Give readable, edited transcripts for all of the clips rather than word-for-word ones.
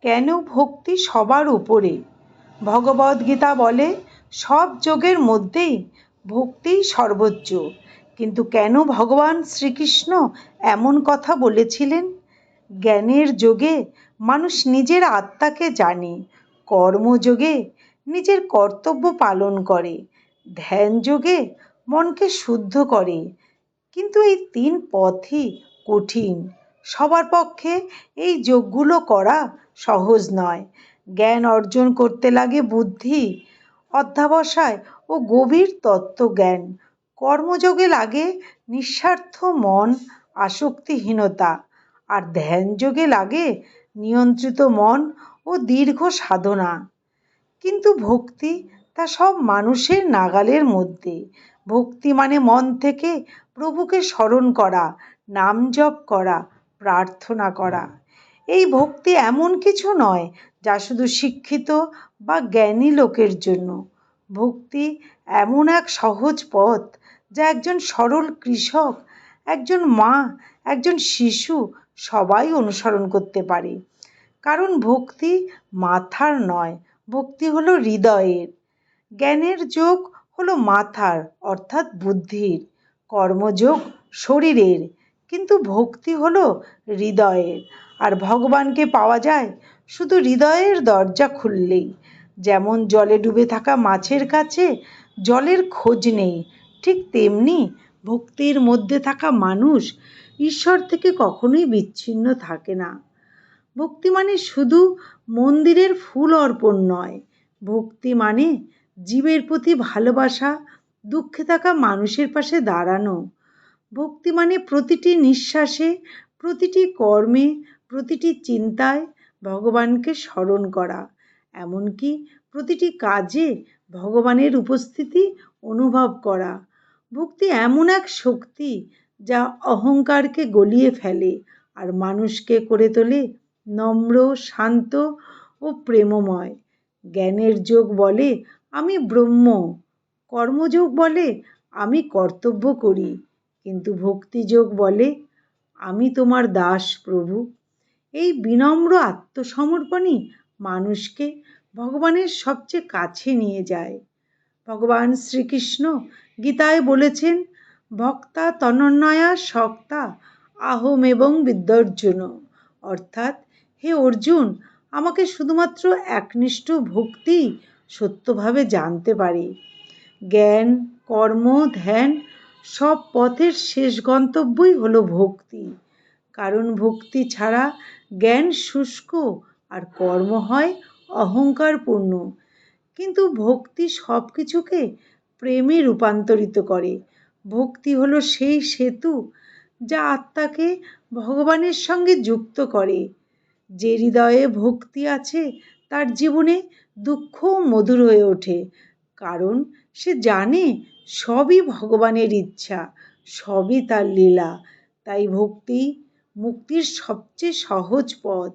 কেন ভক্তি সবার উপরে? ভগবদ্গীতা বলে সব যোগের মধ্যেই ভক্তিই সর্বোচ্চ। কিন্তু কেন ভগবান শ্রীকৃষ্ণ এমন কথা বলেছিলেন? জ্ঞানের যোগে মানুষ নিজের আত্মাকে জানে, কর্মযোগে নিজের কর্তব্য পালন করে, ধ্যান যোগে মনকে শুদ্ধ করে। কিন্তু এই তিন পথই কঠিন। সবার পক্ষে এই যোগগুলো করা সহজ নয়। জ্ঞান অর্জন করতে লাগে বুদ্ধি, অধ্যবসায় ও গভীর তত্ত্বজ্ঞান। কর্মযোগে লাগে নিঃস্বার্থ মন, আসক্তিহীনতা। আর ধ্যান যোগে লাগে নিয়ন্ত্রিত মন ও দীর্ঘ সাধনা। কিন্তু ভক্তি তা সব মানুষের নাগালের মধ্যে। ভক্তি মানে মন থেকে প্রভুকে স্মরণ করা, নাম জপ করা, প্রার্থনা করা। এই ভক্তি এমন কিছু নয় যা শুধু শিক্ষিত বা জ্ঞানী লোকের জন্য। ভক্তি এমন এক সহজ পথ যা একজন সরল কৃষক, একজন মা, একজন শিশু সবাই অনুসরণ করতে পারে। কারণ ভক্তি মাথার নয়, ভক্তি হলো হৃদয়ের। জ্ঞানের যোগ হলো মাথার অর্থাৎ বুদ্ধির, কর্মযোগ শরীরের, কিন্তু ভক্তি হলো হৃদয়ের। আর ভগবানকে পাওয়া যায় শুধু হৃদয়ের দরজা খুললেই। যেমন জলে ডুবে থাকা মাছের কাছে জলের খোঁজ নেই, ঠিক তেমনি ভক্তির মধ্যে থাকা মানুষ ঈশ্বর থেকে কখনোই বিচ্ছিন্ন থাকে না। ভক্তি মানে শুধু মন্দিরের ফুল অর্পণ নয়। ভক্তি মানে জীবের প্রতি ভালোবাসা, দুঃখে থাকা মানুষের পাশে দাঁড়ানো। ভক্তি মানে প্রতিটি নিঃশ্বাসে, প্রতিটি কর্মে, প্রতিটি চিন্তায় ভগবানকে স্মরণ করা। এমনকি প্রতিটি কাজে ভগবানের উপস্থিতি অনুভব করা। ভক্তি এমন এক শক্তি যা অহংকারকে গলিয়ে ফেলে আর মানুষকে করে তোলে নম্র, শান্ত ও প্রেমময়। জ্ঞানের যোগ বলে আমি ব্রহ্ম, কর্মযোগ বলে আমি কর্তব্য করি, কিন্তু ভক্তিযোগ বলে আমি তোমার দাস প্রভু। এই বিনম্র আত্মসমর্পণই মানুষকে ভগবানের সবচেয়ে কাছে নিয়ে যায়। ভগবান শ্রীকৃষ্ণ গীতায় বলেছেন, ভক্তা তনন্যয়া শক্তা আহম এবং বিদ্যর্জুন। অর্থাৎ হে অর্জুন, আমাকে শুধুমাত্র একনিষ্ঠ ভক্তি সত্যভাবে জানতে পারে। জ্ঞান, কর্ম, ধ্যান সব পথের শেষ গন্তব্যই হলো ভক্তি। কারণ ভক্তি ছাড়া জ্ঞান শুষ্ক আর কর্ম হয় অহংকারপূর্ণ। কিন্তু ভক্তি সব কিছুকে প্রেমে রূপান্তরিত করে। ভক্তি হলো সেই সেতু যা আত্মাকে ভগবানের সঙ্গে যুক্ত করে। যে হৃদয়ে ভক্তি আছে তার জীবনে দুঃখও মধুর হয়ে ওঠে, কারণ সে জানে সবই ভগবানের ইচ্ছা, সবই তার লীলা। তাই ভক্তি মুক্তির সবচেয়ে সহজ পথ।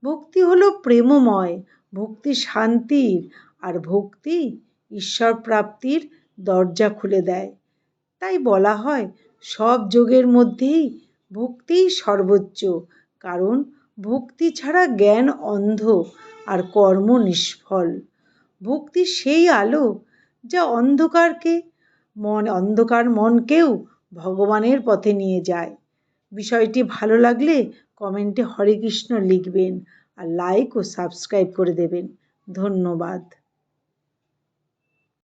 ভক্তি হলো প্রেমময়, ভক্তি শান্তির, আর ভক্তি ঈশ্বর প্রাপ্তির দরজা খুলে দেয়। তাই বলা হয় সব যোগের মধ্যেই ভক্তিই সর্বোচ্চ। কারণ ভক্তি ছাড়া জ্ঞান অন্ধ আর কর্ম নিষ্ফল। ভক্তি সেই আলো যা অন্ধকার মনকেও ভগবানের পথে নিয়ে যায়। বিষয়টি ভালো লাগলে কমেন্টে হরে কৃষ্ণ লিখবেন আর লাইক ও সাবস্ক্রাইব করে দেবেন। ধন্যবাদ।